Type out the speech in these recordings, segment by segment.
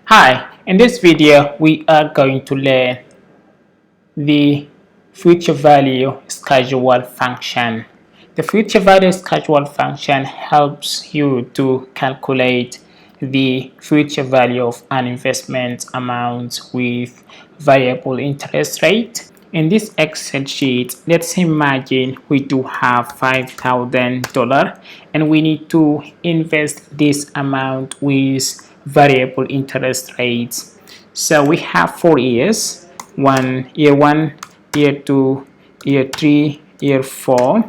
Hi, in this video we are going to learn the future value schedule function. The future value schedule function helps you to calculate the future value of an investment amount with variable interest rate. In this Excel sheet, let's imagine we do have $5,000 and we need to invest this amount with variable interest rates. So we have 4 years, year 1, year 2, year 3, year 4.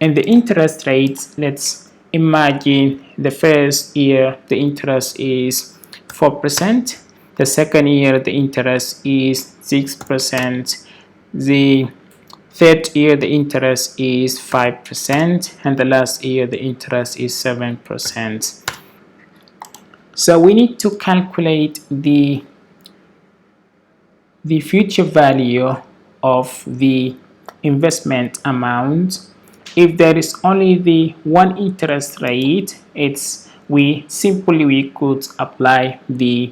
And the interest rates, let's imagine the first year the interest is 4%, the second year the interest is 6%, the third year the interest is 5%, and the last year the interest is 7%. So we need to calculate the future value of the investment amount. If there is only the one interest rate, we could apply the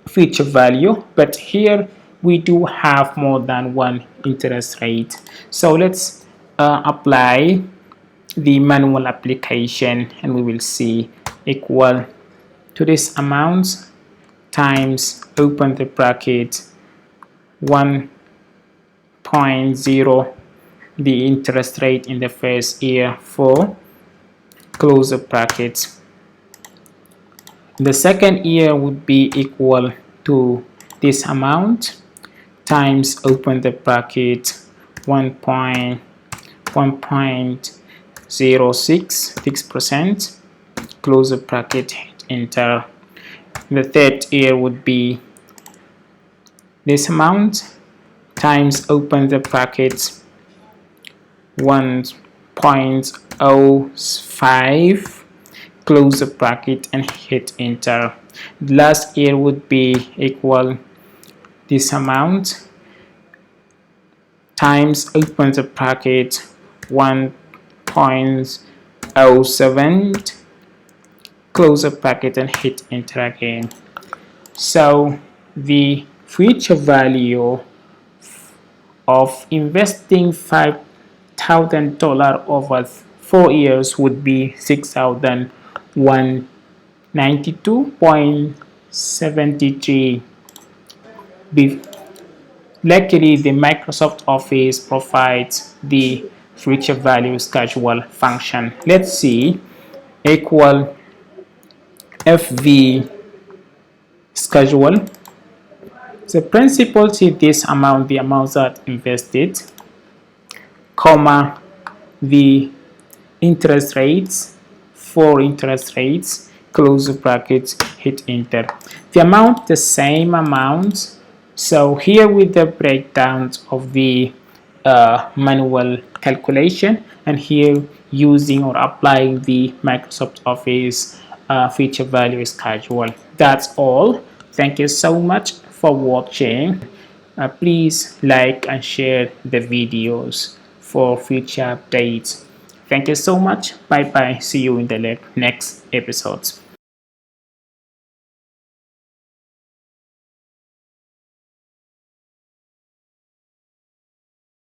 future value, but here we do have more than one interest rate. So let's apply the manual application, and we will see equal to this amount times, open the bracket, 1.0 the interest rate in the first year for, close the bracket. The second year would be equal to this amount times, open the bracket, 1.06%, close the bracket, hit enter. The third year would be this amount times, open the bracket, 1.05, close the bracket and hit enter. The last year would be equal this amount times, open the bracket, 1.07, close the bracket and hit enter again. So the future value of investing $5,000 over 4 years would be $6,192.73. Luckily, the Microsoft Office provides the future value schedule function. Let's see, equal FVSchedule. The principal to this amount, the amounts that invested, comma, the interest rates, 4 interest rates, close the brackets, hit enter. The amount, the same amount. So here with the breakdowns of the manual calculation, and here using or applying the Microsoft Office future value schedule. That's all. Thank you so much for watching. Please like and share the videos for future updates. Thank you so much. Bye bye. See you in the next episodes.